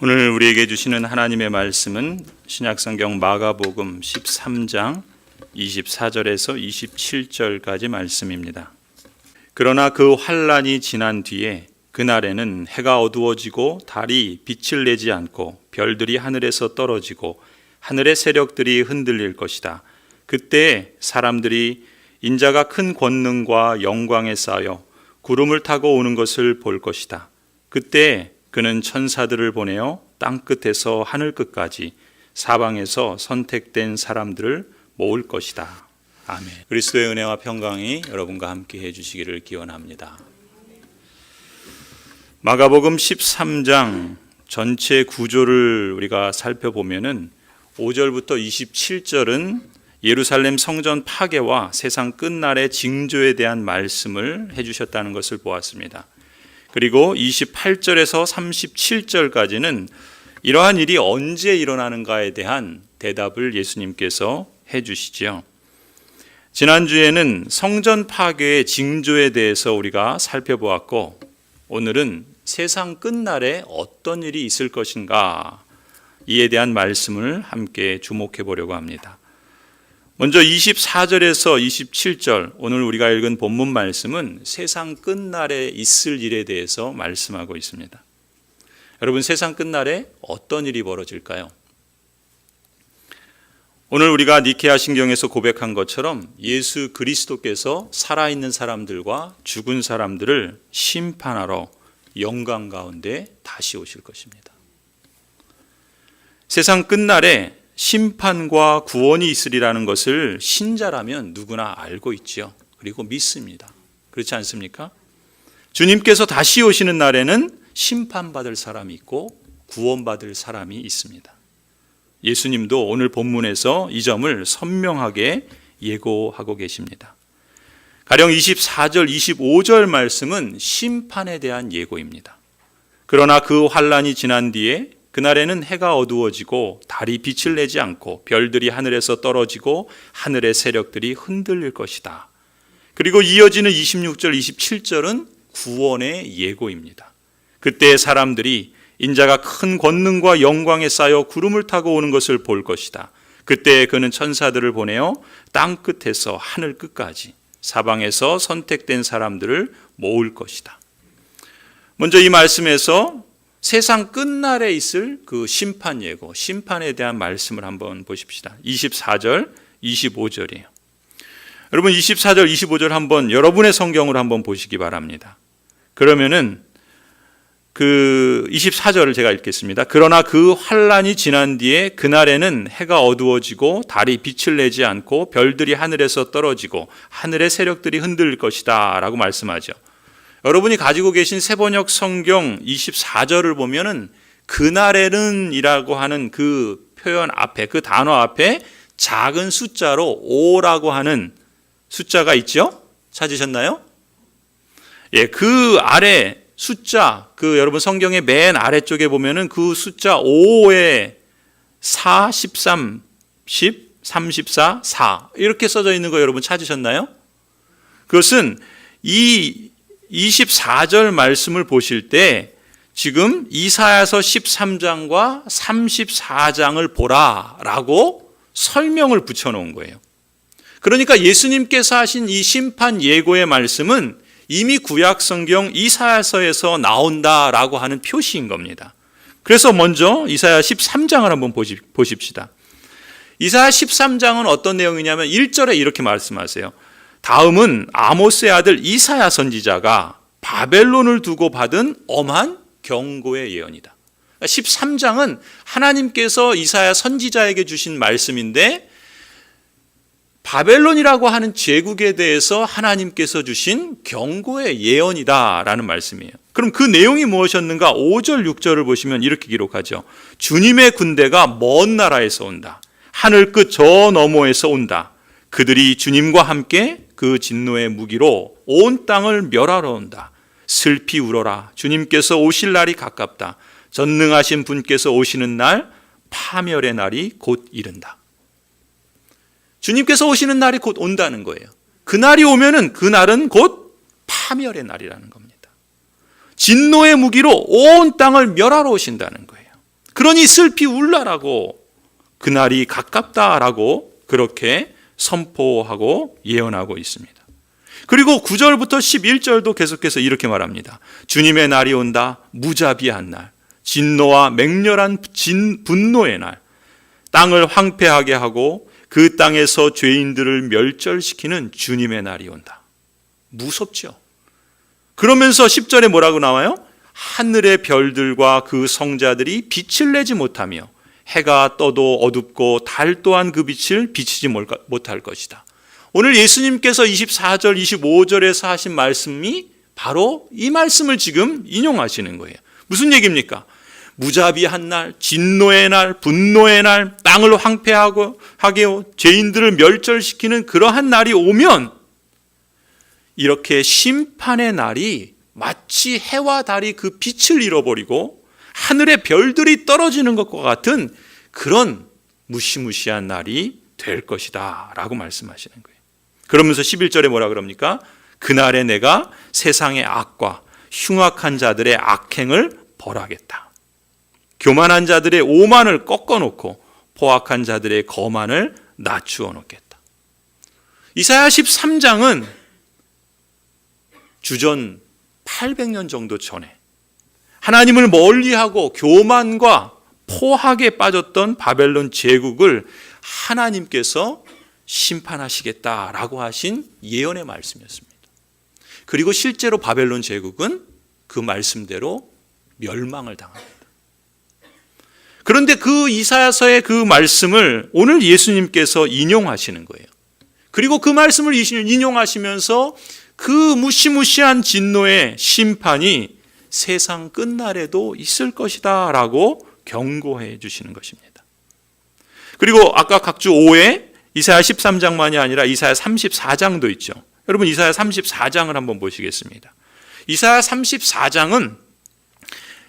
오늘 우리에게 주시는 하나님의 말씀은 신약성경 마가복음 13장 24절에서 27절까지 말씀입니다. 그러나 그 환란이 지난 뒤에 그날에는 해가 어두워지고 달이 빛을 내지 않고 별들이 하늘에서 떨어지고 하늘의 세력들이 흔들릴 것이다. 그때 사람들이 인자가 큰 권능과 영광에 쌓여 구름을 타고 오는 것을 볼 것이다. 그때 그는 천사들을 보내어 땅끝에서 하늘끝까지 사방에서 선택된 사람들을 모을 것이다. 아멘. 그리스도의 은혜와 평강이 여러분과 함께 해주시기를 기원합니다. 마가복음 13장 전체 구조를 우리가 살펴보면은 5절부터 27절은 예루살렘 성전 파괴와 세상 끝날의 징조에 대한 말씀을 해주셨다는 것을 보았습니다. 그리고 28절에서 37절까지는 이러한 일이 언제 일어나는가에 대한 대답을 예수님께서 해주시지요. 지난주에는 성전 파괴의 징조에 대해서 우리가 살펴보았고, 오늘은 세상 끝날에 어떤 일이 있을 것인가, 이에 대한 말씀을 함께 주목해 보려고 합니다. 먼저 24절에서 27절, 오늘 우리가 읽은 본문 말씀은 세상 끝날에 있을 일에 대해서 말씀하고 있습니다. 여러분, 세상 끝날에 어떤 일이 벌어질까요? 오늘 우리가 니케아 신경에서 고백한 것처럼 예수 그리스도께서 살아있는 사람들과 죽은 사람들을 심판하러 영광 가운데 다시 오실 것입니다. 세상 끝날에 심판과 구원이 있으리라는 것을 신자라면 누구나 알고 있지요. 그리고 믿습니다. 그렇지 않습니까? 주님께서 다시 오시는 날에는 심판받을 사람이 있고 구원받을 사람이 있습니다. 예수님도 오늘 본문에서 이 점을 선명하게 예고하고 계십니다. 가령 24절, 25절 말씀은 심판에 대한 예고입니다. 그러나 그 환란이 지난 뒤에 그날에는 해가 어두워지고 달이 빛을 내지 않고 별들이 하늘에서 떨어지고 하늘의 세력들이 흔들릴 것이다. 그리고 이어지는 26절, 27절은 구원의 예고입니다. 그때 사람들이 인자가 큰 권능과 영광에 쌓여 구름을 타고 오는 것을 볼 것이다. 그때 그는 천사들을 보내어 땅 끝에서 하늘 끝까지 사방에서 선택된 사람들을 모을 것이다. 먼저 이 말씀에서 세상 끝날에 있을 그 심판 예고, 심판에 대한 말씀을 한번 보십시다. 24절, 25절이에요. 여러분 24절, 25절 한번 여러분의 성경으로 한번 보시기 바랍니다. 그러면은 그 24절을 제가 읽겠습니다. 그러나 그 환란이 지난 뒤에 그날에는 해가 어두워지고 달이 빛을 내지 않고 별들이 하늘에서 떨어지고 하늘의 세력들이 흔들릴 것이다 라고 말씀하죠. 여러분이 가지고 계신 세번역 성경 24절을 보면은 그날에는 이라고 하는 그 표현 앞에, 그 단어 앞에 작은 숫자로 5라고 하는 숫자가 있죠? 찾으셨나요? 예, 그 아래 숫자, 그 여러분 성경의 맨 아래쪽에 보면은 그 숫자 5에 4, 13, 10, 34, 4 이렇게 써져 있는 거 여러분 찾으셨나요? 그것은 이 24절 말씀을 보실 때 지금 이사야서 13장과 34장을 보라라고 설명을 붙여놓은 거예요. 그러니까 예수님께서 하신 이 심판 예고의 말씀은 이미 구약 성경 이사야서에서 나온다라고 하는 표시인 겁니다. 그래서 먼저 이사야 13장을 한번 보십시다. 이사야 13장은 어떤 내용이냐면 1절에 이렇게 말씀하세요. 다음은 아모스의 아들 이사야 선지자가 바벨론을 두고 받은 엄한 경고의 예언이다. 13장은 하나님께서 이사야 선지자에게 주신 말씀인데 바벨론이라고 하는 제국에 대해서 하나님께서 주신 경고의 예언이다라는 말씀이에요. 그럼 그 내용이 무엇이었는가? 5절, 6절을 보시면 이렇게 기록하죠. 주님의 군대가 먼 나라에서 온다. 하늘 끝 저 너머에서 온다. 그들이 주님과 함께 그 진노의 무기로 온 땅을 멸하러 온다. 슬피 울어라. 주님께서 오실 날이 가깝다. 전능하신 분께서 오시는 날, 파멸의 날이 곧 이른다. 주님께서 오시는 날이 곧 온다는 거예요. 그날이 오면은 그날은 곧 파멸의 날이라는 겁니다. 진노의 무기로 온 땅을 멸하러 오신다는 거예요. 그러니 슬피 울라라고 그날이 가깝다라고 그렇게 선포하고 예언하고 있습니다. 그리고 9절부터 11절도 계속해서 이렇게 말합니다. 주님의 날이 온다. 무자비한 날, 진노와 맹렬한 분노의 날, 땅을 황폐하게 하고 그 땅에서 죄인들을 멸절시키는 주님의 날이 온다. 무섭죠. 그러면서 10절에 뭐라고 나와요? 하늘의 별들과 그 성자들이 빛을 내지 못하며 해가 떠도 어둡고 달 또한 그 빛을 비치지 못할 것이다. 오늘 예수님께서 24절, 25절에서 하신 말씀이 바로 이 말씀을 지금 인용하시는 거예요. 무슨 얘기입니까? 무자비한 날, 진노의 날, 분노의 날, 땅을 황폐하게 하고 죄인들을 멸절시키는 그러한 날이 오면 이렇게 심판의 날이 마치 해와 달이 그 빛을 잃어버리고 하늘의 별들이 떨어지는 것과 같은 그런 무시무시한 날이 될 것이다 라고 말씀하시는 거예요. 그러면서 11절에 뭐라 그럽니까? 그날에 내가 세상의 악과 흉악한 자들의 악행을 벌하겠다. 교만한 자들의 오만을 꺾어놓고 포악한 자들의 거만을 낮추어 놓겠다. 이사야 13장은 주전 800년 정도 전에 하나님을 멀리하고 교만과 포악에 빠졌던 바벨론 제국을 하나님께서 심판하시겠다라고 하신 예언의 말씀이었습니다. 그리고 실제로 바벨론 제국은 그 말씀대로 멸망을 당합니다. 그런데 그 이사야서의 그 말씀을 오늘 예수님께서 인용하시는 거예요. 그리고 그 말씀을 인용하시면서 그 무시무시한 진노의 심판이 세상 끝날에도 있을 것이다 라고 경고해 주시는 것입니다. 그리고 아까 각주 5에 이사야 13장만이 아니라 이사야 34장도 있죠. 여러분 이사야 34장을 한번 보시겠습니다. 이사야 34장은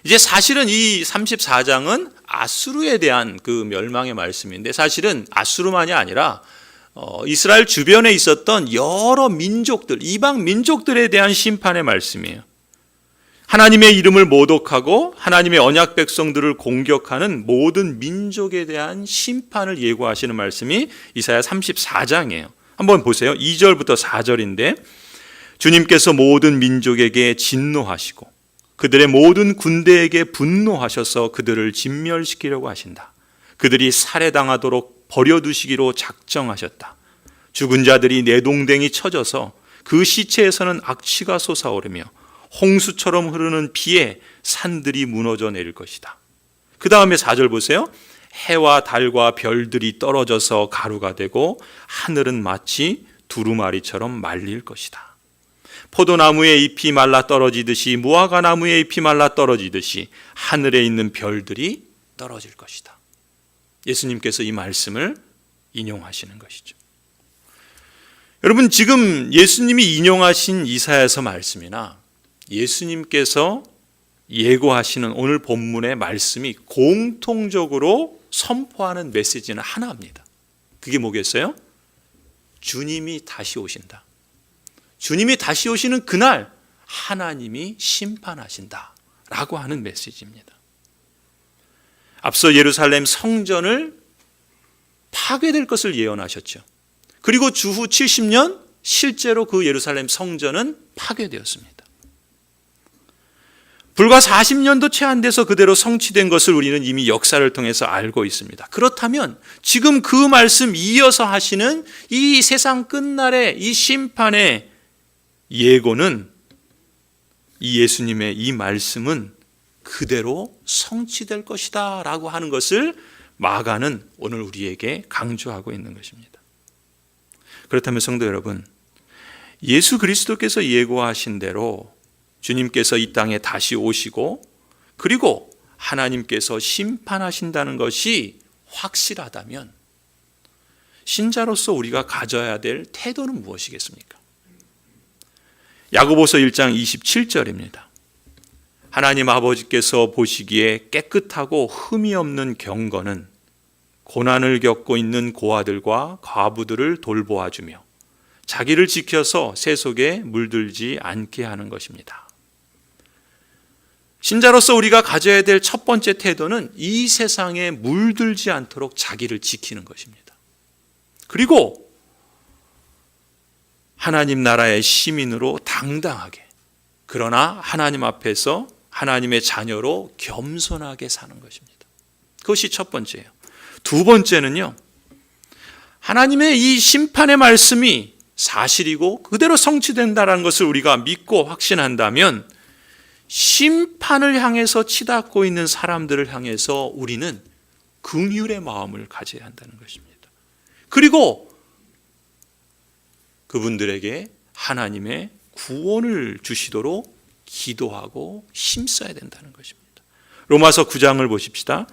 이제 사실은 이 34장은 아수르에 대한 그 멸망의 말씀인데 사실은 아수르만이 아니라 이스라엘 주변에 있었던 여러 민족들, 이방 민족들에 대한 심판의 말씀이에요. 하나님의 이름을 모독하고 하나님의 언약 백성들을 공격하는 모든 민족에 대한 심판을 예고하시는 말씀이 이사야 34장이에요. 한번 보세요. 2절부터 4절인데 주님께서 모든 민족에게 진노하시고 그들의 모든 군대에게 분노하셔서 그들을 진멸시키려고 하신다. 그들이 살해당하도록 버려두시기로 작정하셨다. 죽은 자들이 내동댕이 쳐져서 그 시체에서는 악취가 솟아오르며 홍수처럼 흐르는 비에 산들이 무너져 내릴 것이다. 그 다음에 4절 보세요. 해와 달과 별들이 떨어져서 가루가 되고 하늘은 마치 두루마리처럼 말릴 것이다. 포도나무의 잎이 말라 떨어지듯이 무화과 나무의 잎이 말라 떨어지듯이 하늘에 있는 별들이 떨어질 것이다. 예수님께서 이 말씀을 인용하시는 것이죠. 여러분 지금 예수님이 인용하신 이사야서 말씀이나 예수님께서 예고하시는 오늘 본문의 말씀이 공통적으로 선포하는 메시지는 하나입니다. 그게 뭐겠어요? 주님이 다시 오신다. 주님이 다시 오시는 그날 하나님이 심판하신다 라고 하는 메시지입니다. 앞서 예루살렘 성전을 파괴될 것을 예언하셨죠. 그리고 주후 70년 실제로 그 예루살렘 성전은 파괴되었습니다. 불과 40년도 채 안 돼서 그대로 성취된 것을 우리는 이미 역사를 통해서 알고 있습니다. 그렇다면 지금 그 말씀 이어서 하시는 이 세상 끝날의 이 심판의 예고는 이 예수님의 이 말씀은 그대로 성취될 것이다 라고 하는 것을 마가는 오늘 우리에게 강조하고 있는 것입니다. 그렇다면 성도 여러분, 예수 그리스도께서 예고하신 대로 주님께서 이 땅에 다시 오시고 그리고 하나님께서 심판하신다는 것이 확실하다면 신자로서 우리가 가져야 될 태도는 무엇이겠습니까? 야고보서 1장 27절입니다. 하나님 아버지께서 보시기에 깨끗하고 흠이 없는 경건은 고난을 겪고 있는 고아들과 과부들을 돌보아주며 자기를 지켜서 세속에 물들지 않게 하는 것입니다. 신자로서 우리가 가져야 될 첫 번째 태도는 이 세상에 물들지 않도록 자기를 지키는 것입니다. 그리고 하나님 나라의 시민으로 당당하게, 그러나 하나님 앞에서 하나님의 자녀로 겸손하게 사는 것입니다. 그것이 첫 번째예요. 두 번째는요, 하나님의 이 심판의 말씀이 사실이고 그대로 성취된다는 것을 우리가 믿고 확신한다면 심판을 향해서 치닫고 있는 사람들을 향해서 우리는 긍휼의 마음을 가져야 한다는 것입니다. 그리고 그분들에게 하나님의 구원을 주시도록 기도하고 힘써야 된다는 것입니다. 로마서 9장을 보십시다.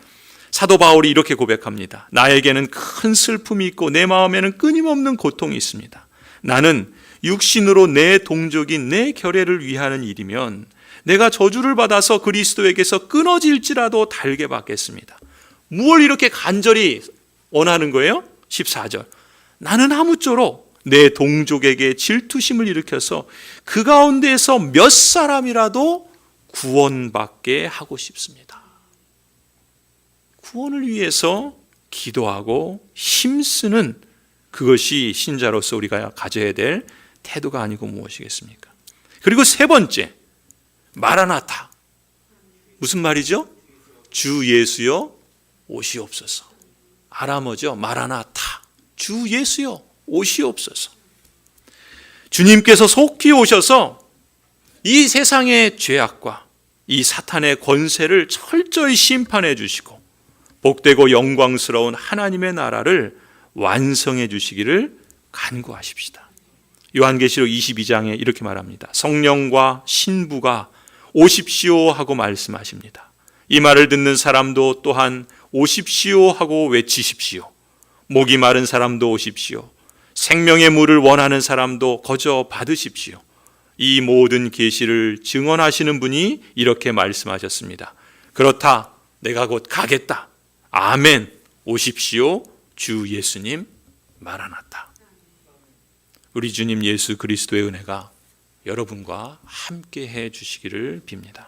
사도 바울이 이렇게 고백합니다. 나에게는 큰 슬픔이 있고 내 마음에는 끊임없는 고통이 있습니다. 나는 육신으로 내 동족인 내 결례를 위하는 일이면 내가 저주를 받아서 그리스도에게서 끊어질지라도 달게 받겠습니다. 무엇을 이렇게 간절히 원하는 거예요? 14절. 나는 아무쪼록 내 동족에게 질투심을 일으켜서 그 가운데에서 몇 사람이라도 구원받게 하고 싶습니다. 구원을 위해서 기도하고 힘쓰는 그것이 신자로서 우리가 가져야 될 태도가 아니고 무엇이겠습니까? 그리고 세 번째, 마라나타. 무슨 말이죠? 주 예수여 오시옵소서. 아람어죠. 마라나타. 주 예수여 오시옵소서. 주님께서 속히 오셔서 이 세상의 죄악과 이 사탄의 권세를 철저히 심판해 주시고 복되고 영광스러운 하나님의 나라를 완성해 주시기를 간구하십시다. 요한계시록 22장에 이렇게 말합니다. 성령과 신부가 오십시오 하고 말씀하십니다. 이 말을 듣는 사람도 또한 오십시오 하고 외치십시오. 목이 마른 사람도 오십시오. 생명의 물을 원하는 사람도 거저 받으십시오. 이 모든 계시를 증언하시는 분이 이렇게 말씀하셨습니다. 그렇다, 내가 곧 가겠다. 아멘. 오십시오. 주 예수님 마라나타. 우리 주님 예수 그리스도의 은혜가 여러분과 함께 해 주시기를 빕니다.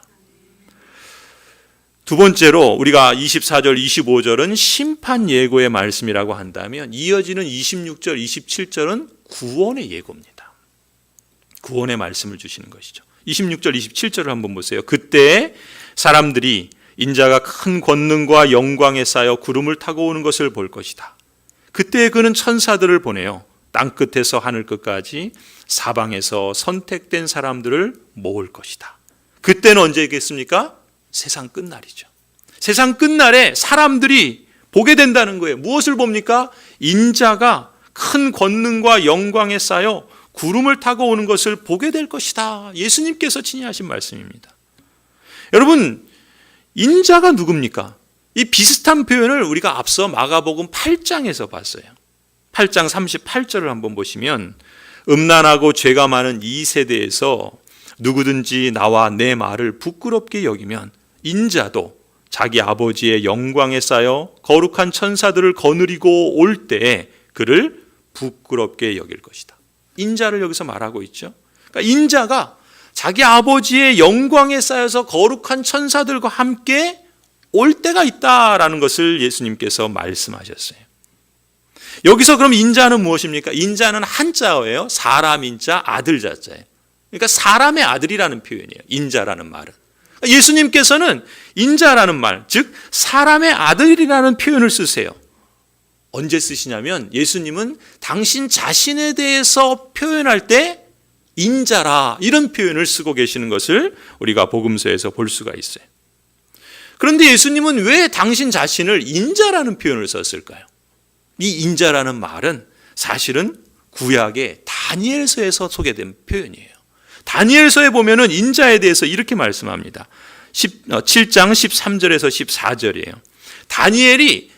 두 번째로 우리가 24절, 25절은 심판 예고의 말씀이라고 한다면 이어지는 26절, 27절은 구원의 예고입니다. 구원의 말씀을 주시는 것이죠. 26절, 27절을 한번 보세요. 그때 사람들이 인자가 큰 권능과 영광에 쌓여 구름을 타고 오는 것을 볼 것이다. 그때 그는 천사들을 보내요. 땅끝에서 하늘끝까지 사방에서 선택된 사람들을 모을 것이다. 그때는 언제겠습니까? 세상 끝날이죠. 세상 끝날에 사람들이 보게 된다는 거예요. 무엇을 봅니까? 인자가 큰 권능과 영광에 쌓여 구름을 타고 오는 것을 보게 될 것이다. 예수님께서 친히 하신 말씀입니다. 여러분, 인자가 누굽니까? 이 비슷한 표현을 우리가 앞서 마가복음 8장에서 봤어요. 8장 38절을 한번 보시면 음란하고 죄가 많은 이 세대에서 누구든지 나와 내 말을 부끄럽게 여기면 인자도 자기 아버지의 영광에 쌓여 거룩한 천사들을 거느리고 올 때에 그를 부끄럽게 여길 것이다. 인자를 여기서 말하고 있죠. 그러니까 인자가 자기 아버지의 영광에 쌓여서 거룩한 천사들과 함께 올 때가 있다라는 것을 예수님께서 말씀하셨어요. 여기서 그럼 인자는 무엇입니까? 인자는 한자어예요. 사람 인자, 아들 자자예요. 그러니까 사람의 아들이라는 표현이에요. 인자라는 말은. 예수님께서는 인자라는 말, 즉 사람의 아들이라는 표현을 쓰세요. 언제 쓰시냐면 예수님은 당신 자신에 대해서 표현할 때 인자라 이런 표현을 쓰고 계시는 것을 우리가 복음서에서 볼 수가 있어요. 그런데 예수님은 왜 당신 자신을 인자라는 표현을 썼을까요? 이 인자라는 말은 사실은 구약의 다니엘서에서 소개된 표현이에요. 다니엘서에 보면은 인자에 대해서 이렇게 말씀합니다. 7장 13절에서 14절이에요. 다니엘이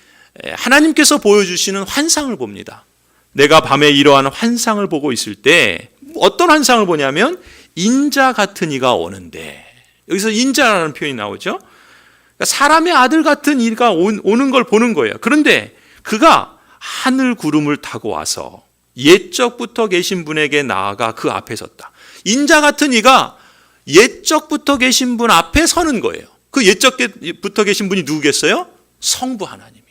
하나님께서 보여주시는 환상을 봅니다. 내가 밤에 이러한 환상을 보고 있을 때 어떤 환상을 보냐면 인자 같은 이가 오는데, 여기서 인자라는 표현이 나오죠. 그러니까 사람의 아들 같은 이가 오는 걸 보는 거예요. 그런데 그가 하늘 구름을 타고 와서 옛적부터 계신 분에게 나아가 그 앞에 섰다. 인자 같은 이가 옛적부터 계신 분 앞에 서는 거예요. 그 옛적부터 계신 분이 누구겠어요? 성부 하나님이에요.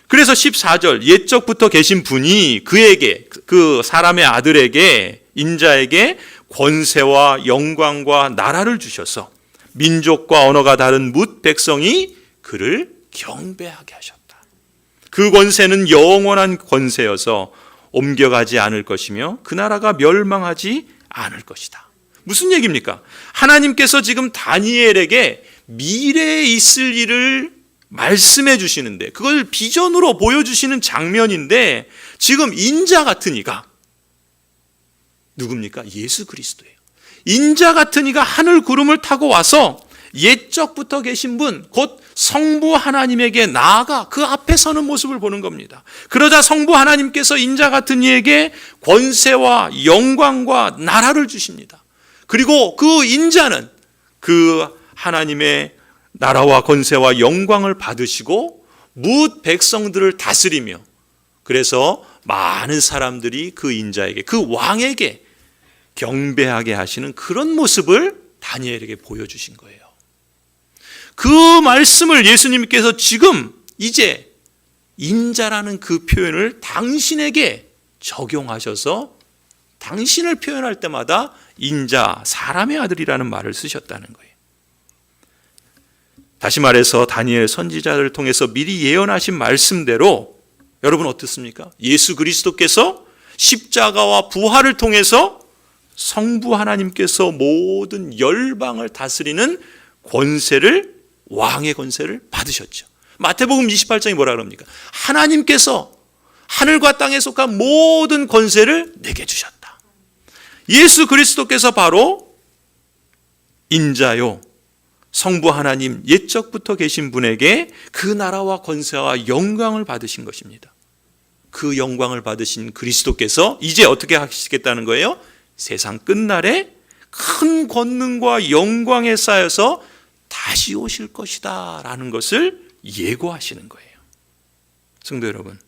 그래서 14절, 옛적부터 계신 분이 그에게, 그 사람의 아들에게, 인자에게 권세와 영광과 나라를 주셔서 민족과 언어가 다른 뭇 백성이 그를 경배하게 하셨다. 그 권세는 영원한 권세여서 옮겨가지 않을 것이며 그 나라가 멸망하지 않을 것이다. 무슨 얘기입니까? 하나님께서 지금 다니엘에게 미래에 있을 일을 말씀해 주시는데, 그걸 비전으로 보여주시는 장면인데, 지금 인자 같은 이가 누굽니까? 예수 그리스도예요. 인자 같은 이가 하늘 구름을 타고 와서 옛적부터 계신 분, 곧 성부 하나님에게 나아가 그 앞에 서는 모습을 보는 겁니다. 그러자 성부 하나님께서 인자 같은 이에게 권세와 영광과 나라를 주십니다. 그리고 그 인자는 그 하나님의 나라와 권세와 영광을 받으시고 뭇 백성들을 다스리며, 그래서 많은 사람들이 그 인자에게, 그 왕에게 경배하게 하시는 그런 모습을 다니엘에게 보여주신 거예요. 그 말씀을 예수님께서 지금 이제 인자라는 그 표현을 당신에게 적용하셔서 당신을 표현할 때마다 인자, 사람의 아들이라는 말을 쓰셨다는 거예요. 다시 말해서 다니엘 선지자를 통해서 미리 예언하신 말씀대로 여러분 어떻습니까? 예수 그리스도께서 십자가와 부활을 통해서 성부 하나님께서 모든 열방을 다스리는 권세를, 왕의 권세를 받으셨죠. 마태복음 28장이 뭐라 그럽니까? 하나님께서 하늘과 땅에 속한 모든 권세를 내게 주셨다. 예수 그리스도께서 바로 인자요, 성부 하나님 옛적부터 계신 분에게 그 나라와 권세와 영광을 받으신 것입니다. 그 영광을 받으신 그리스도께서 이제 어떻게 하시겠다는 거예요? 세상 끝날에 큰 권능과 영광에 쌓여서 다시 오실 것이다 라는 것을 예고하시는 거예요. 성도 여러분,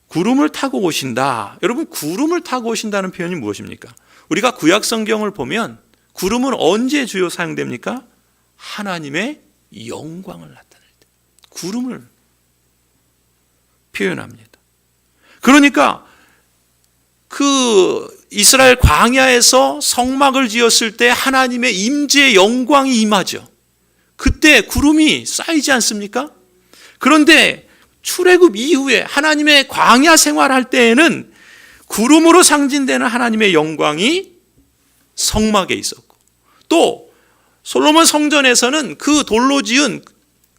구름을 타고 오신다. 여러분, 구름을 타고 오신다는 표현이 무엇입니까? 우리가 구약 성경을 보면 구름은 언제 주요 사용됩니까? 하나님의 영광을 나타낼 때 구름을 표현합니다. 그러니까 그 이스라엘 광야에서 성막을 지었을 때 하나님의 임재의 영광이 임하죠. 그때 구름이 쌓이지 않습니까? 그런데 출애굽 이후에 하나님의 광야 생활할 때에는 구름으로 상징되는 하나님의 영광이 성막에 있었고, 또 솔로몬 성전에서는 그 돌로 지은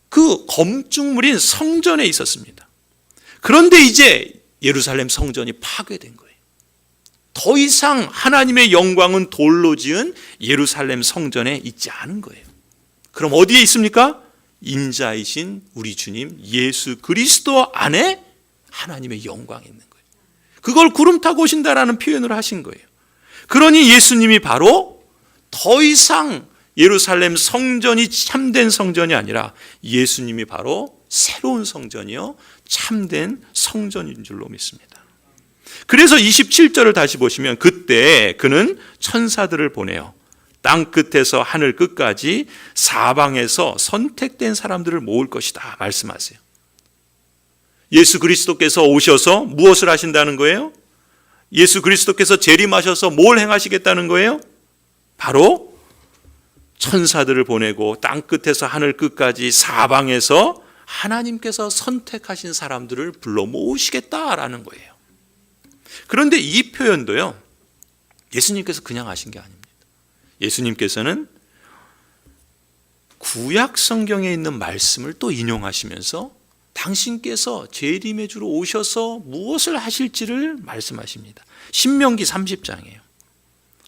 그 건축물인 성전에 있었습니다. 그런데 이제 예루살렘 성전이 파괴된 거예요. 더 이상 하나님의 영광은 돌로 지은 예루살렘 성전에 있지 않은 거예요. 그럼 어디에 있습니까? 인자이신 우리 주님 예수 그리스도 안에 하나님의 영광이 있는 거예요. 그걸 구름 타고 오신다라는 표현을 하신 거예요. 그러니 예수님이 바로 더 이상 예루살렘 성전이 참된 성전이 아니라 예수님이 바로 새로운 성전이요 참된 성전인 줄로 믿습니다. 그래서 27절을 다시 보시면 그때 그는 천사들을 보내요 땅 끝에서 하늘 끝까지 사방에서 선택된 사람들을 모을 것이다 말씀하세요. 예수 그리스도께서 오셔서 무엇을 하신다는 거예요? 예수 그리스도께서 재림하셔서 뭘 행하시겠다는 거예요? 바로 천사들을 보내고 땅 끝에서 하늘 끝까지 사방에서 하나님께서 선택하신 사람들을 불러 모으시겠다라는 거예요. 그런데 이 표현도요, 예수님께서 그냥 하신 게 아닙니다. 예수님께서는 구약 성경에 있는 말씀을 또 인용하시면서 당신께서 재림의 주로 오셔서 무엇을 하실지를 말씀하십니다. 신명기 30장이에요.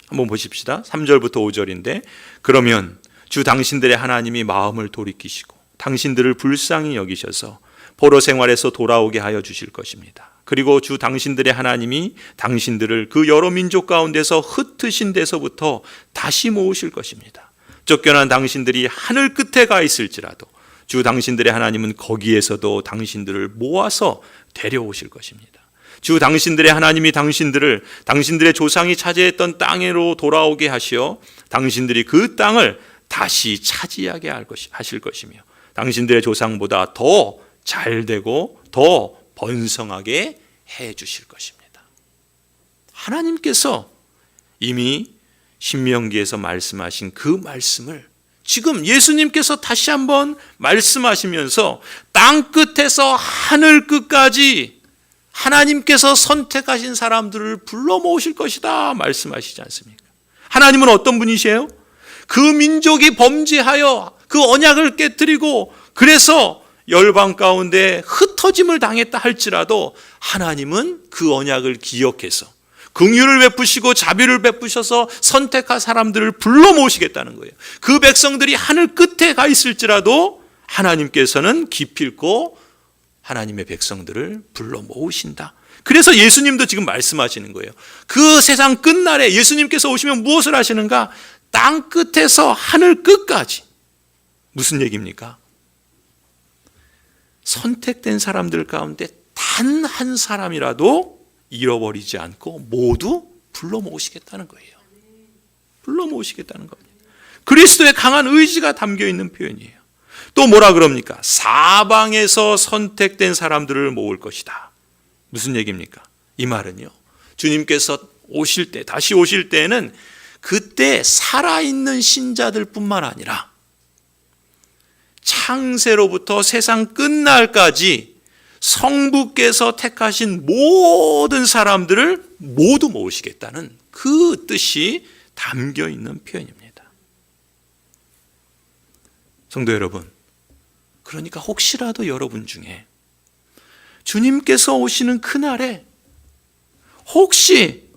한번 보십시다. 3절부터 5절인데 그러면 주 당신들의 하나님이 마음을 돌이키시고 당신들을 불쌍히 여기셔서 포로 생활에서 돌아오게 하여 주실 것입니다. 그리고 주 당신들의 하나님이 당신들을 그 여러 민족 가운데서 흩으신 데서부터 다시 모으실 것입니다. 쫓겨난 당신들이 하늘 끝에 가 있을지라도 주 당신들의 하나님은 거기에서도 당신들을 모아서 데려오실 것입니다. 주 당신들의 하나님이 당신들의 조상이 차지했던 땅으로 돌아오게 하시어 당신들이 그 땅을 다시 차지하게 하실 것이며 당신들의 조상보다 더 잘되고 더 번성하게 해 주실 것입니다. 하나님께서 이미 신명기에서 말씀하신 그 말씀을 지금 예수님께서 다시 한번 말씀하시면서 땅 끝에서 하늘 끝까지 하나님께서 선택하신 사람들을 불러 모으실 것이다 말씀하시지 않습니까? 하나님은 어떤 분이세요? 그 민족이 범죄하여 그 언약을 깨뜨리고 그래서 열방 가운데 흩어짐을 당했다 할지라도 하나님은 그 언약을 기억해서 긍휼을 베푸시고 자비를 베푸셔서 선택한 사람들을 불러 모으시겠다는 거예요. 그 백성들이 하늘 끝에 가 있을지라도 하나님께서는 기필코 하나님의 백성들을 불러 모으신다. 그래서 예수님도 지금 말씀하시는 거예요. 그 세상 끝날에 예수님께서 오시면 무엇을 하시는가? 땅 끝에서 하늘 끝까지. 무슨 얘기입니까? 선택된 사람들 가운데 단 한 사람이라도 잃어버리지 않고 모두 불러 모으시겠다는 거예요. 불러 모으시겠다는 겁니다. 그리스도의 강한 의지가 담겨 있는 표현이에요. 또 뭐라 그럽니까? 사방에서 선택된 사람들을 모을 것이다. 무슨 얘기입니까? 이 말은요, 주님께서 오실 때, 다시 오실 때는 그때 살아있는 신자들 뿐만 아니라 창세로부터 세상 끝날까지 성부께서 택하신 모든 사람들을 모두 모으시겠다는 그 뜻이 담겨 있는 표현입니다. 성도 여러분, 그러니까 혹시라도 여러분 중에 주님께서 오시는 그날에 혹시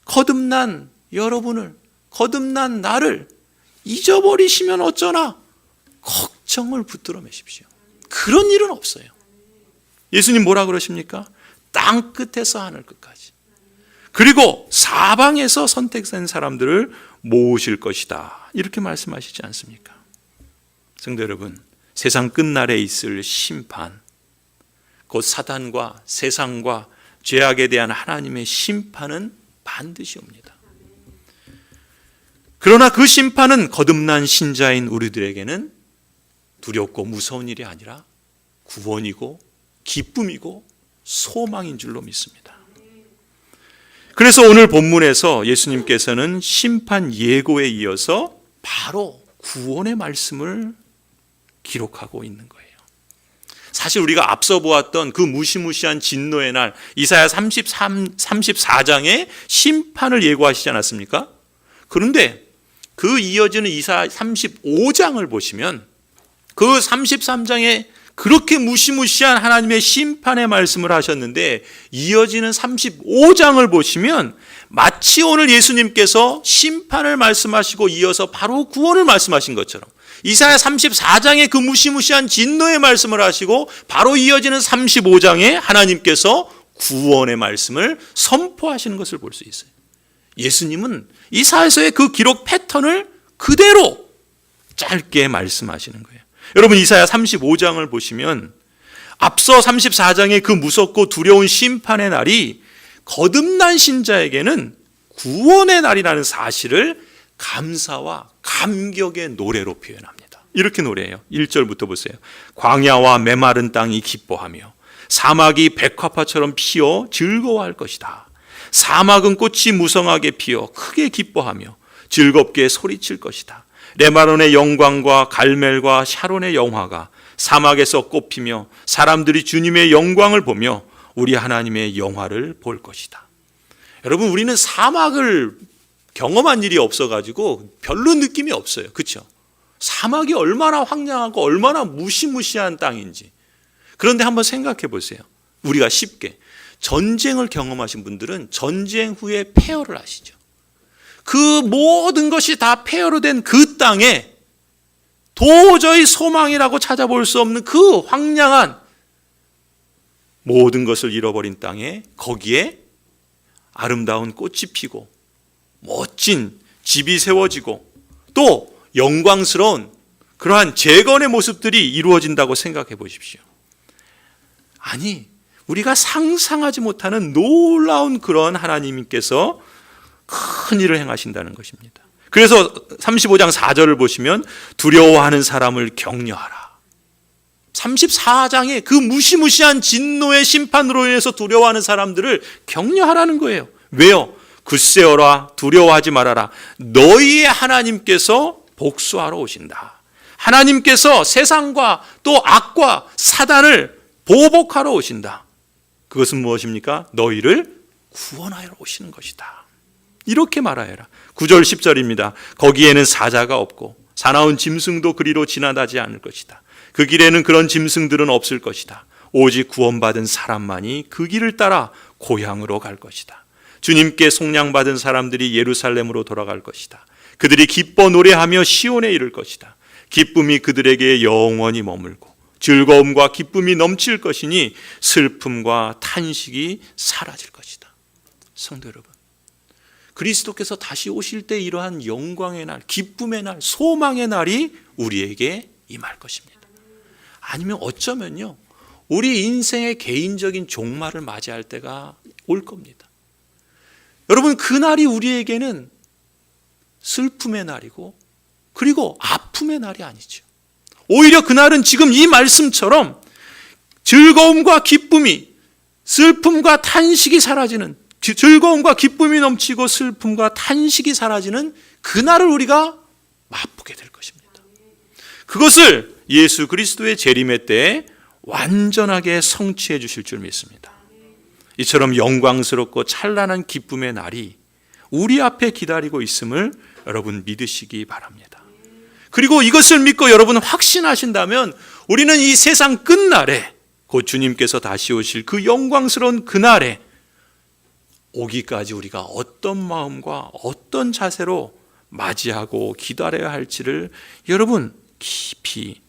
거듭난 여러분을, 거듭난 나를 잊어버리시면 어쩌나 걱정을 붙들어 매십시오. 그런 일은 없어요. 예수님 뭐라 그러십니까? 땅 끝에서 하늘 끝까지. 그리고 사방에서 선택된 사람들을 모으실 것이다. 이렇게 말씀하시지 않습니까? 성도 여러분, 세상 끝날에 있을 심판, 곧 사단과 세상과 죄악에 대한 하나님의 심판은 반드시 옵니다. 그러나 그 심판은 거듭난 신자인 우리들에게는 두렵고 무서운 일이 아니라 구원이고 기쁨이고 소망인 줄로 믿습니다. 그래서 오늘 본문에서 예수님께서는 심판 예고에 이어서 바로 구원의 말씀을 기록하고 있는 거예요. 사실 우리가 앞서 보았던 그 무시무시한 진노의 날, 이사야 34장에 심판을 예고하시지 않았습니까? 그런데 그 이어지는 이사야 35장을 보시면 그 33장에 그렇게 무시무시한 하나님의 심판의 말씀을 하셨는데 이어지는 35장을 보시면 마치 오늘 예수님께서 심판을 말씀하시고 이어서 바로 구원을 말씀하신 것처럼 이사야 34장에 그 무시무시한 진노의 말씀을 하시고 바로 이어지는 35장에 하나님께서 구원의 말씀을 선포하시는 것을 볼 수 있어요. 예수님은 이사야서의 그 기록 패턴을 그대로 짧게 말씀하시는 거예요. 여러분, 이사야 35장을 보시면 앞서 34장의 그 무섭고 두려운 심판의 날이 거듭난 신자에게는 구원의 날이라는 사실을 감사와 감격의 노래로 표현합니다. 이렇게 노래해요. 1절부터 보세요. 광야와 메마른 땅이 기뻐하며 사막이 백화파처럼 피어 즐거워할 것이다. 사막은 꽃이 무성하게 피어 크게 기뻐하며 즐겁게 소리칠 것이다. 레바논의 영광과 갈멜과 샤론의 영화가 사막에서 꽃피며 사람들이 주님의 영광을 보며 우리 하나님의 영화를 볼 것이다. 여러분, 우리는 사막을 경험한 일이 없어가지고 별로 느낌이 없어요. 그렇죠? 사막이 얼마나 황량하고 얼마나 무시무시한 땅인지. 그런데 한번 생각해 보세요. 우리가 쉽게 전쟁을 경험하신 분들은 전쟁 후에 폐허를 하시죠. 그 모든 것이 다 폐허로 된 그 땅에 도저히 소망이라고 찾아볼 수 없는 그 황량한 모든 것을 잃어버린 땅에 거기에 아름다운 꽃이 피고 멋진 집이 세워지고 또 영광스러운 그러한 재건의 모습들이 이루어진다고 생각해 보십시오. 아니, 우리가 상상하지 못하는 놀라운 그런 하나님께서 큰 일을 행하신다는 것입니다. 그래서 35장 4절을 보시면 두려워하는 사람을 격려하라. 34장에 그 무시무시한 진노의 심판으로 인해서 두려워하는 사람들을 격려하라는 거예요. 왜요? 굳세어라, 두려워하지 말아라. 너희의 하나님께서 복수하러 오신다. 하나님께서 세상과 또 악과 사단을 보복하러 오신다. 그것은 무엇입니까? 너희를 구원하러 오시는 것이다. 이렇게 말하여라. 9절 10절입니다. 거기에는 사자가 없고 사나운 짐승도 그리로 지나다지 않을 것이다. 그 길에는 그런 짐승들은 없을 것이다. 오직 구원받은 사람만이 그 길을 따라 고향으로 갈 것이다. 주님께 속량받은 사람들이 예루살렘으로 돌아갈 것이다. 그들이 기뻐 노래하며 시온에 이를 것이다. 기쁨이 그들에게 영원히 머물고 즐거움과 기쁨이 넘칠 것이니 슬픔과 탄식이 사라질 것이다. 성도 여러분, 그리스도께서 다시 오실 때 이러한 영광의 날, 기쁨의 날, 소망의 날이 우리에게 임할 것입니다. 아니면 어쩌면요, 우리 인생의 개인적인 종말을 맞이할 때가 올 겁니다. 여러분, 그날이 우리에게는 슬픔의 날이고 그리고 아픔의 날이 아니죠. 오히려 그날은 지금 이 말씀처럼 즐거움과 기쁨이, 슬픔과 탄식이 사라지는, 즐거움과 기쁨이 넘치고 슬픔과 탄식이 사라지는 그날을 우리가 맛보게 될 것입니다. 그것을 예수 그리스도의 재림의 때에 완전하게 성취해 주실 줄 믿습니다. 이처럼 영광스럽고 찬란한 기쁨의 날이 우리 앞에 기다리고 있음을 여러분 믿으시기 바랍니다. 그리고 이것을 믿고 여러분 확신하신다면 우리는 이 세상 끝날에 곧 주님께서 다시 오실 그 영광스러운 그날에 오기까지 우리가 어떤 마음과 어떤 자세로 맞이하고 기다려야 할지를 여러분 깊이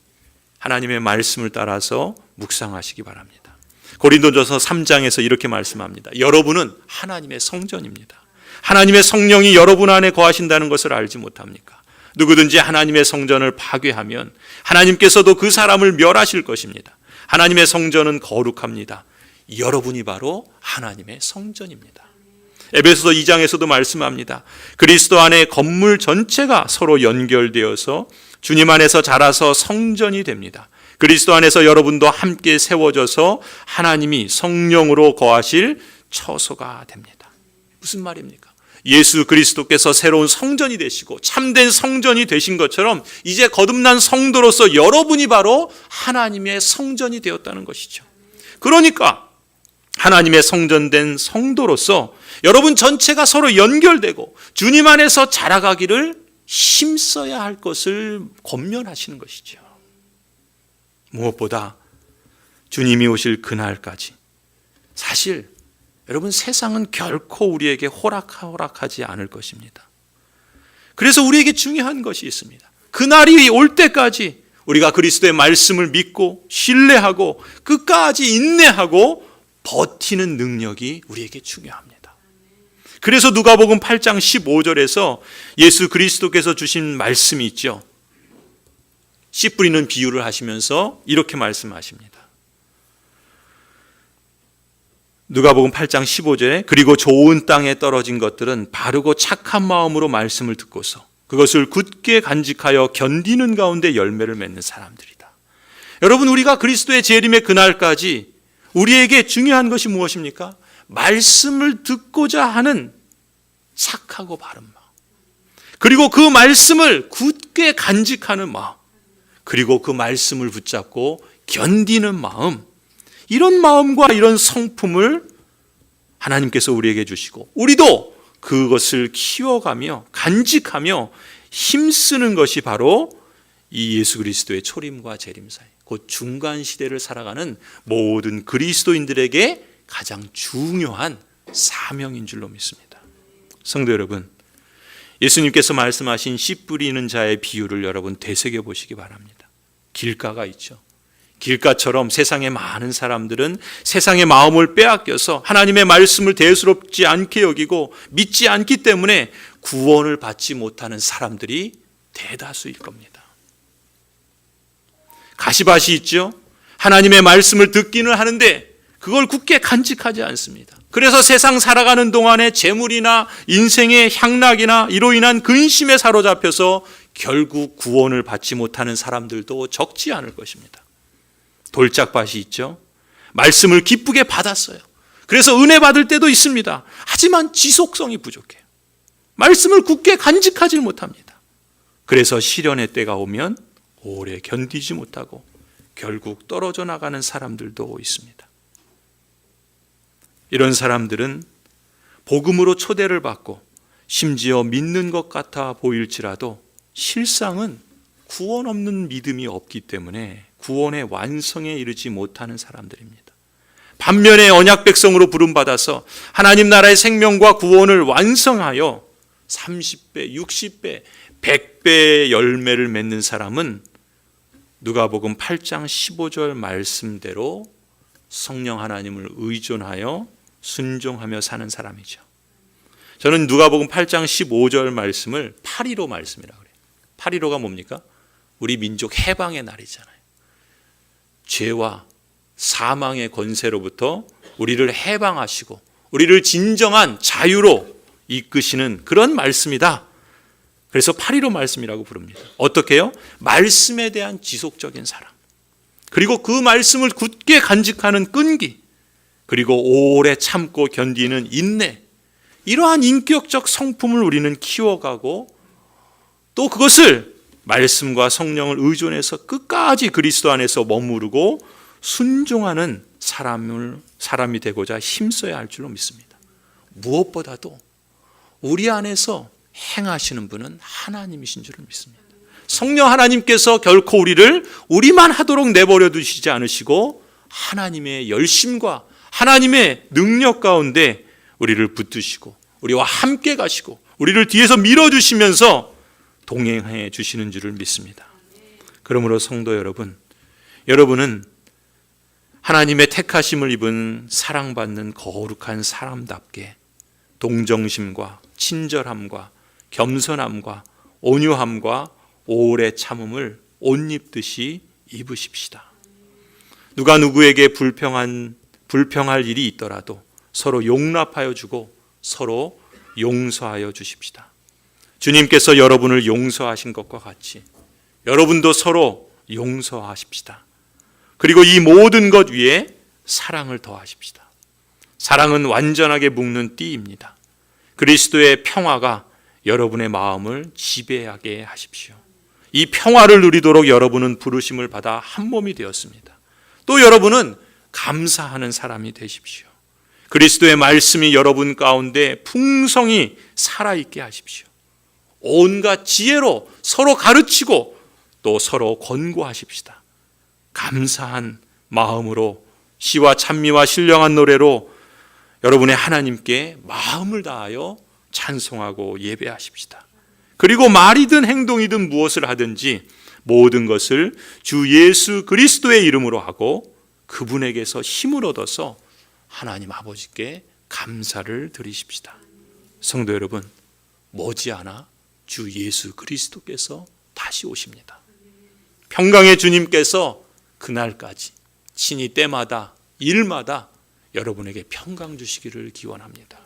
하나님의 말씀을 따라서 묵상하시기 바랍니다. 고린도전서 3장에서 이렇게 말씀합니다. 여러분은 하나님의 성전입니다. 하나님의 성령이 여러분 안에 거하신다는 것을 알지 못합니까? 누구든지 하나님의 성전을 파괴하면 하나님께서도 그 사람을 멸하실 것입니다. 하나님의 성전은 거룩합니다. 여러분이 바로 하나님의 성전입니다. 에베소서 2장에서도 말씀합니다. 그리스도 안에 건물 전체가 서로 연결되어서 주님 안에서 자라서 성전이 됩니다. 그리스도 안에서 여러분도 함께 세워져서 하나님이 성령으로 거하실 처소가 됩니다. 무슨 말입니까? 예수 그리스도께서 새로운 성전이 되시고 참된 성전이 되신 것처럼 이제 거듭난 성도로서 여러분이 바로 하나님의 성전이 되었다는 것이죠. 그러니까 하나님의 성전된 성도로서 여러분 전체가 서로 연결되고 주님 안에서 자라가기를 힘써야 할 것을 권면하시는 것이죠. 무엇보다 주님이 오실 그날까지 사실 여러분 세상은 결코 우리에게 호락하지 않을 것입니다. 그래서 우리에게 중요한 것이 있습니다. 그날이 올 때까지 우리가 그리스도의 말씀을 믿고 신뢰하고 끝까지 인내하고 버티는 능력이 우리에게 중요합니다. 그래서 누가복음 8장 15절에서 예수 그리스도께서 주신 말씀이 있죠. 씨 뿌리는 비유를 하시면서 이렇게 말씀하십니다. 누가복음 8장 15절에 그리고 좋은 땅에 떨어진 것들은 바르고 착한 마음으로 말씀을 듣고서 그것을 굳게 간직하여 견디는 가운데 열매를 맺는 사람들이다. 여러분, 우리가 그리스도의 재림의 그날까지 우리에게 중요한 것이 무엇입니까? 말씀을 듣고자 하는 착하고 바른 마음, 그리고 그 말씀을 굳게 간직하는 마음, 그리고 그 말씀을 붙잡고 견디는 마음, 이런 마음과 이런 성품을 하나님께서 우리에게 주시고 우리도 그것을 키워가며 간직하며 힘쓰는 것이 바로 이 예수 그리스도의 초림과 재림 사이, 곧 중간 시대를 살아가는 모든 그리스도인들에게 가장 중요한 사명인 줄로 믿습니다. 성도 여러분, 예수님께서 말씀하신 씨 뿌리는 자의 비유를 여러분 되새겨 보시기 바랍니다. 길가가 있죠. 길가처럼 세상의 많은 사람들은 세상의 마음을 빼앗겨서 하나님의 말씀을 대수롭지 않게 여기고 믿지 않기 때문에 구원을 받지 못하는 사람들이 대다수일 겁니다. 가시밭이 있죠. 하나님의 말씀을 듣기는 하는데 그걸 굳게 간직하지 않습니다. 그래서 세상 살아가는 동안에 재물이나 인생의 향락이나 이로 인한 근심에 사로잡혀서 결국 구원을 받지 못하는 사람들도 적지 않을 것입니다. 돌짝밭이 있죠. 말씀을 기쁘게 받았어요. 그래서 은혜 받을 때도 있습니다. 하지만 지속성이 부족해요. 말씀을 굳게 간직하지 못합니다. 그래서 시련의 때가 오면 오래 견디지 못하고 결국 떨어져 나가는 사람들도 있습니다. 이런 사람들은 복음으로 초대를 받고 심지어 믿는 것 같아 보일지라도 실상은 구원 없는 믿음이 없기 때문에 구원의 완성에 이르지 못하는 사람들입니다. 반면에 언약 백성으로 부름받아서 하나님 나라의 생명과 구원을 완성하여 30배, 60배, 100배의 열매를 맺는 사람은 누가복음 8장 15절 말씀대로 성령 하나님을 의존하여 순종하며 사는 사람이죠. 저는 누가복음 8장 15절 말씀을 8.15 말씀이라고 그래요. 8.15가 뭡니까? 우리 민족 해방의 날이잖아요. 죄와 사망의 권세로부터 우리를 해방하시고 우리를 진정한 자유로 이끄시는 그런 말씀이다. 그래서 8.15 말씀이라고 부릅니다. 어떻게 해요? 말씀에 대한 지속적인 사랑, 그리고 그 말씀을 굳게 간직하는 끈기, 그리고 오래 참고 견디는 인내, 이러한 인격적 성품을 우리는 키워가고 또 그것을 말씀과 성령을 의존해서 끝까지 그리스도 안에서 머무르고 순종하는 사람이 되고자 힘써야 할 줄로 믿습니다. 무엇보다도 우리 안에서 행하시는 분은 하나님이신 줄을 믿습니다. 성령 하나님께서 결코 우리만 하도록 내버려 두시지 않으시고 하나님의 열심과 하나님의 능력 가운데 우리를 붙드시고 우리와 함께 가시고 우리를 뒤에서 밀어주시면서 동행해 주시는 줄을 믿습니다. 그러므로 성도 여러분, 여러분은 하나님의 택하심을 입은 사랑받는 거룩한 사람답게 동정심과 친절함과 겸손함과 온유함과 오래 참음을 옷 입듯이 입으십시다. 누가 누구에게 불평할 일이 있더라도 서로 용납하여 주고 서로 용서하여 주십시다. 주님께서 여러분을 용서하신 것과 같이 여러분도 서로 용서하십시다. 그리고 이 모든 것 위에 사랑을 더하십시다. 사랑은 완전하게 묶는 띠입니다. 그리스도의 평화가 여러분의 마음을 지배하게 하십시오. 이 평화를 누리도록 여러분은 부르심을 받아 한 몸이 되었습니다. 또 여러분은 감사하는 사람이 되십시오. 그리스도의 말씀이 여러분 가운데 풍성히 살아있게 하십시오. 온갖 지혜로 서로 가르치고 또 서로 권고하십시다. 감사한 마음으로 시와 찬미와 신령한 노래로 여러분의 하나님께 마음을 다하여 찬송하고 예배하십시다. 그리고 말이든 행동이든 무엇을 하든지 모든 것을 주 예수 그리스도의 이름으로 하고 그분에게서 힘을 얻어서 하나님 아버지께 감사를 드리십시다. 성도 여러분, 머지않아 주 예수 그리스도께서 다시 오십니다. 평강의 주님께서 그날까지 친히 때마다 일마다 여러분에게 평강 주시기를 기원합니다.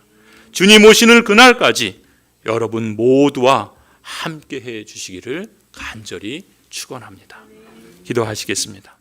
주님 오시는 그날까지 여러분 모두와 함께 해 주시기를 간절히 축원합니다. 기도하시겠습니다.